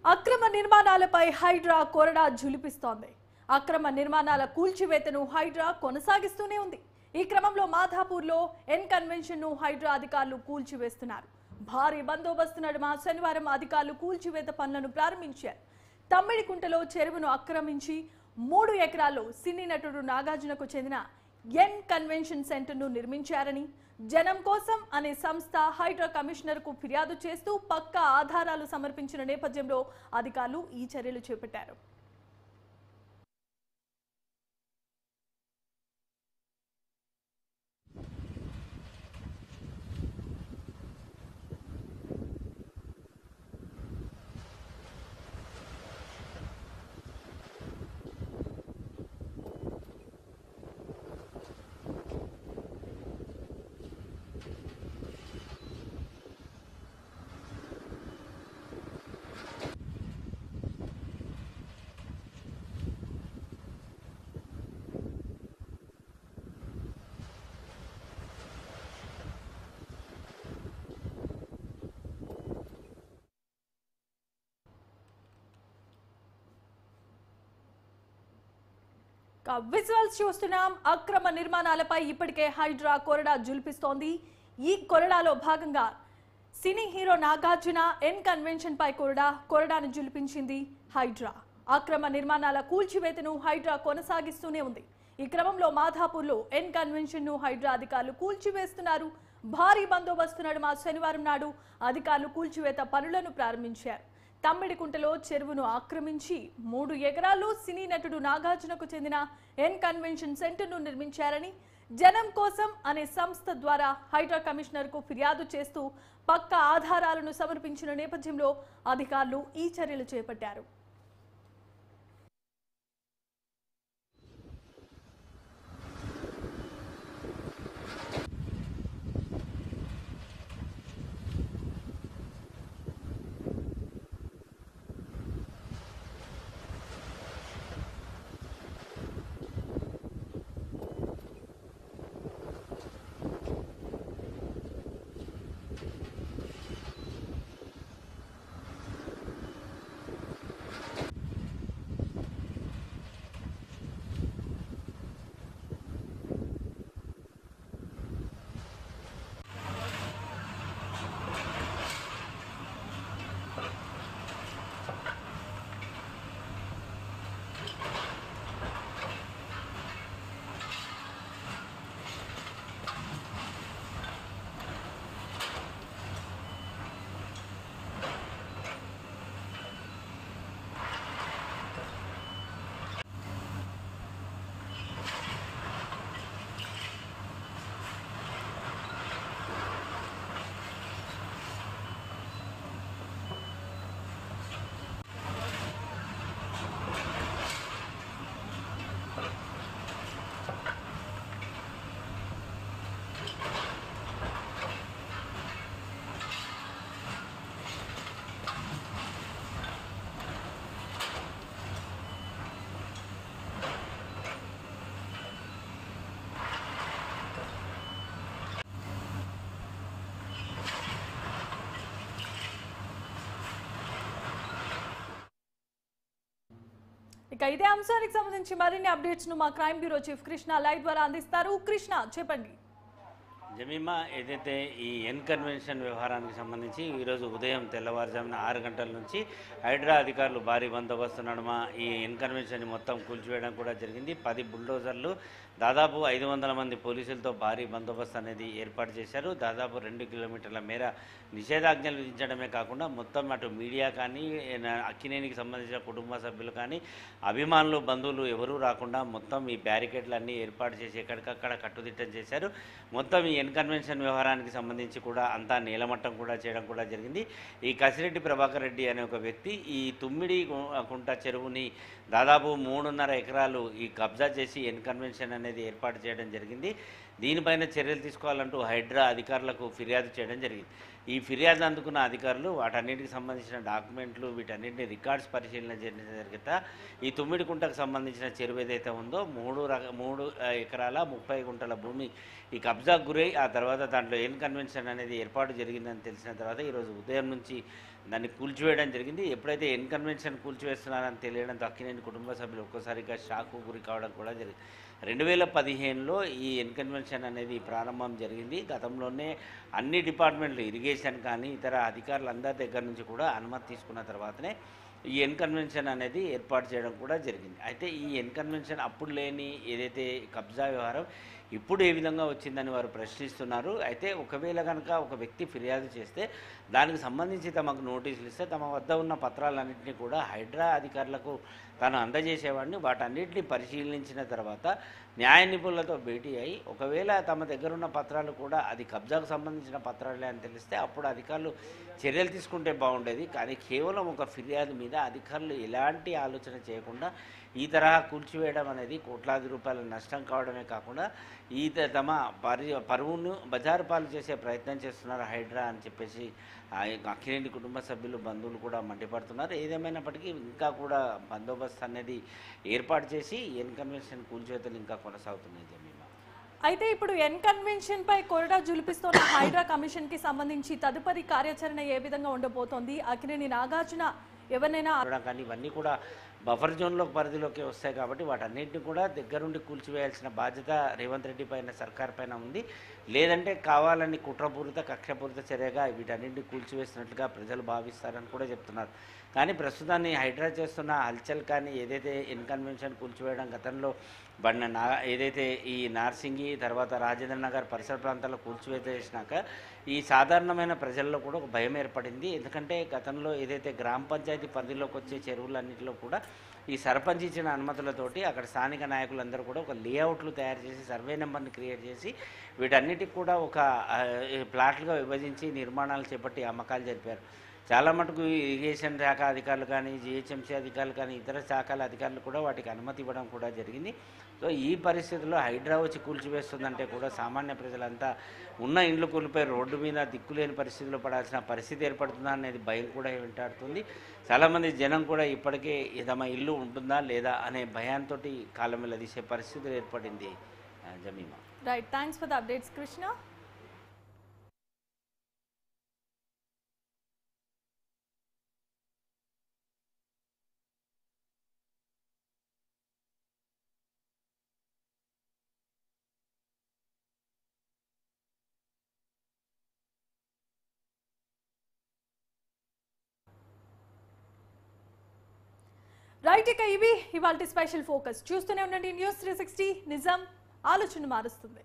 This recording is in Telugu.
అక్రమ నిర్మాణాలపై హైడ్రా కొరడా ఝులిపిస్తోంది. అక్రమ నిర్మాణాల కూల్చివేతను హైడ్రా కొనసాగిస్తూనే ఉంది. ఈ క్రమంలో మాధాపూర్లో ఎన్ కన్వెన్షన్ ను హైడ్రా అధికారులు కూల్చివేస్తున్నారు. భారీ బందోబస్తు నడుమ శనివారం అధికారులు కూల్చివేత పనులను ప్రారంభించారు. తమ్మిడికుంటలో చెరువును ఆక్రమించి 3 ఎకరాల్లో సినీ నటుడు నాగార్జునకు చెందిన ఎన్ కన్వెన్షన్ సెంటర్ ను నిర్మించారని జనం కోసం అనే సంస్థ హైడ్రా కమిషనర్ కు ఫిర్యాదు చేస్తూ పక్కా ఆధారాలు సమర్పించిన నేపథ్యంలో అధికారులు ఈ చర్యలు చేపట్టారు. విజువల్స్ చూస్తున్నాం. అక్రమ నిర్మాణాలపై ఇప్పటికే హైడ్రా కొరడా ఝులిపిస్తోంది. ఈ కొరడాలో భాగంగా cine hero Nagarjuna N convention పై కొరడాను ఝులిపించింది హైడ్రా. అక్రమ నిర్మాణాల కూల్చివేతను హైడ్రా కొనసాగిస్తూనే ఉంది. ఈ క్రమంలో మాధాపూర్లో ఎన్ కన్వెన్షన్ ను హైడ్రా అధికారులు కూల్చివేస్తున్నారు. భారీ బందోబస్తు నడుమ శనివారం నాడు అధికారులు కూల్చివేత పనులను ప్రారంభించారు. తమ్మిడికుంటలో చెరువును ఆక్రమించి 3 ఎకరాల్లో సినీ నటుడు నాగార్జునకు చెందిన ఎన్ కన్వెన్షన్ సెంటర్ ను నిర్మించారని జనం కోసం అనే సంస్థ ద్వారా హైడ్రా కమిషనర్ కు ఫిర్యాదు చేస్తూ పక్కా ఆధారాలను సమర్పించిన నేపథ్యంలో అధికారులు ఈ చర్యలు చేపట్టారు. ఇక ఇదే అంశానికి సంబంధించి మరిన్ని అప్డేట్స్ ను మా crime bureau chief Krishna live ద్వారా అందిస్తారు. కృష్ణ, చెప్పండి. జమీమా, ఏదైతే ఈ ఎన్ కన్వెన్షన్ వ్యవహారానికి సంబంధించి ఈరోజు ఉదయం తెల్లవారుజామున 6 గంటల నుంచి హైడ్రా అధికారులు భారీ బందోబస్తు నడుమ ఈ ఎన్ కన్వెన్షన్ మొత్తం కూల్చివేయడం కూడా జరిగింది. 10 బుల్డోజర్లు, దాదాపు 500 మంది పోలీసులతో భారీ బందోబస్తు అనేది ఏర్పాటు చేశారు. దాదాపు 2 కిలోమీటర్ల మేర నిషేధాజ్ఞలు విధించడమే కాకుండా మొత్తం అటు మీడియా కానీ, అక్కినేనికి సంబంధించిన కుటుంబ సభ్యులు కానీ, అభిమానులు, బంధువులు ఎవరూ రాకుండా మొత్తం ఈ బ్యారికేడ్లన్నీ ఏర్పాటు చేసి ఎక్కడికక్కడ కట్టుదిట్టం చేశారు. మొత్తం ఈ ఎన్ కన్వెన్షన్ వ్యవహారానికి సంబంధించి కూడా అంతా నీలమట్టం కూడా చేయడం కూడా జరిగింది. ఈ కసిరెడ్డి ప్రభాకర్ రెడ్డి అనే ఒక వ్యక్తి ఈ తుమ్మిడి కుంట చెరువుని దాదాపు 3.5 ఎకరాలు ఈ కబ్జా చేసి ఎన్ కన్వెన్షన్ అనేది ఏర్పాటు చేయడం జరిగింది. దీనిపైన చర్యలు తీసుకోవాలంటూ హైడ్రా అధికారులకు ఫిర్యాదు చేయడం జరిగింది. ఈ ఫిర్యాదు అందుకున్న అధికారులు వాటన్నిటికి సంబంధించిన డాక్యుమెంట్లు వీటన్నిటిని రికార్డ్స్ పరిశీలన చేసిన తర్వాత ఈ తుమ్మిడికుంటకు సంబంధించిన చెరువు ఏదైతే ఉందో 3 ఎకరాల 30 గుంటల భూమి ఈ కబ్జాకు గురై ఆ తర్వాత దాంట్లో కన్వెన్షన్ అనేది ఏర్పాటు జరిగిందని తెలిసిన తర్వాత ఈరోజు ఉదయం నుంచి దాన్ని కూల్చివేయడం జరిగింది. ఎప్పుడైతే కన్వెన్షన్ కూల్చివేస్తున్నారని తెలియడంతో అక్కినేని కుటుంబ సభ్యులు ఒక్కసారిగా షాకు గురి కావడం కూడా జరిగింది. 2015లో ఈ కన్వెన్షన్ అనేది ప్రారంభం జరిగింది. గతంలోనే అన్ని డిపార్ట్మెంట్లు ఇరిగేషన్ కానీ ఇతర అధికారులందరి దగ్గర నుంచి కూడా అనుమతి తీసుకున్న తర్వాతనే ఈ కన్వెన్షన్ అనేది ఏర్పాటు చేయడం కూడా జరిగింది. అయితే ఈ కన్వెన్షన్ అప్పుడు లేని ఏదైతే కబ్జా వ్యవహారం ఇప్పుడు ఏ విధంగా వచ్చిందని వారు ప్రశ్నిస్తున్నారు. అయితే ఒకవేళ కనుక ఒక వ్యక్తి ఫిర్యాదు చేస్తే దానికి సంబంధించి తమకు నోటీసులు ఇస్తే తమ వద్ద ఉన్న పత్రాలన్నింటినీ కూడా హైడ్రా అధికారులకు తాను అందజేసేవాడిని. వాటన్నిటిని పరిశీలించిన తర్వాత న్యాయ నిపుణులతో భేటీ అయి ఒకవేళ తమ దగ్గర ఉన్న పత్రాలు కూడా అది కబ్జాకు సంబంధించిన పత్రాలే అని తెలిస్తే అప్పుడు అధికారులు చర్యలు తీసుకుంటే బాగుండేది. కానీ కేవలం ఒక ఫిర్యాదు మీద అధికారులు ఎలాంటి ఆలోచన చేయకుండా ఈ తరహా కూల్చివేయడం అనేది కోట్లాది రూపాయల నష్టం కావడమే కాకుండా తమ పరువును బజారు పాలు చేసే ప్రయత్నం చేస్తున్నారు హైడ్రా అని చెప్పేసి అక్కినేని కుటుంబ సభ్యులు బంధువులు కూడా మండిపడుతున్నారు. ఏదేమైనప్పటికీ ఇంకా కూడా బందోబస్తు అనేది ఏర్పాటు చేసి కన్వెన్షన్ కూల్చివేతలు ఇంకా కొనసాగుతున్నాయి. జమీమా, అయితే ఇప్పుడు కన్వెన్షన్ పై కొరడా జులిపిస్తున్న హైడ్రా కమిషన్ కి సంబంధించి తదుపరి కార్యాచరణ ఏ విధంగా ఉండబోతోంది? అక్కినేని నాగార్జున ఎవరినైనా కానీ ఇవన్నీ కూడా బఫర్ జోన్లో పరిధిలోకి వస్తాయి కాబట్టి వాటన్నింటినీ కూడా దగ్గరుండి కూల్చివేయాల్సిన బాధ్యత రేవంత్ రెడ్డి పైన సర్కార్ పైన ఉంది. లేదంటే కావాలని కుట్రపూరిత కక్షపూరిత చర్యగా వీటన్నింటినీ కూల్చివేసినట్లుగా ప్రజలు భావిస్తారని కూడా చెప్తున్నారు. కానీ ప్రస్తుతాన్ని హైడ్రా చేస్తున్న హల్చల్ కానీ ఏదైతే కన్వెన్షన్ కూల్చివేయడం గతంలో ఏదైతే ఈ నార్సింగి తర్వాత రాజేంద్ర నగర్ పరిసర ప్రాంతాల్లో కూల్చివేత చేసినాక ఈ సాధారణమైన ప్రజల్లో కూడా ఒక భయం ఏర్పడింది. ఎందుకంటే గతంలో ఏదైతే గ్రామ పంచాయతీ పరిధిలోకి వచ్చే చెరువులన్నింటిలో కూడా ఈ సర్పంచ్ ఇచ్చిన అనుమతులతోటి అక్కడ స్థానిక నాయకులందరూ కూడా ఒక లేఅవుట్లు తయారు చేసి సర్వే నెంబర్ని క్రియేట్ చేసి వీటన్నిటికి కూడా ఒక ప్లాట్లుగా విభజించి నిర్మాణాలు చేపట్టి అమ్మకాలు జరిపారు. చాలా మటుకు ఇరిగేషన్ శాఖ అధికారులు కానీ జిహెచ్ఎంసీ అధికారులు కానీ ఇతర శాఖల అధికారులు కూడా వాటికి అనుమతి ఇవ్వడం కూడా జరిగింది. సో ఈ పరిస్థితుల్లో హైడ్రా వచ్చి కూల్చివేస్తుందంటే కూడా సామాన్య ప్రజలంతా ఉన్న ఇండ్లు కూలిపోయి రోడ్డు మీద దిక్కులేని పరిస్థితుల్లో పడాల్సిన పరిస్థితి ఏర్పడుతుందా అనేది భయం కూడా వెంటాడుతుంది. చాలామంది జనం కూడా ఇప్పటికే తమ ఇల్లు ఉంటుందా లేదా అనే భయంతో కాలం తీసే పరిస్థితులు ఏర్పడింది. Jemimah, right, thanks for the updates Krishna. Right, ఇక ఇవి ఇవాల్టి స్పెషల్ ఫోకస్. చూస్తూనే ఉండండి న్యూస్ 360. నిజం ఆలోచన మారుస్తుంది.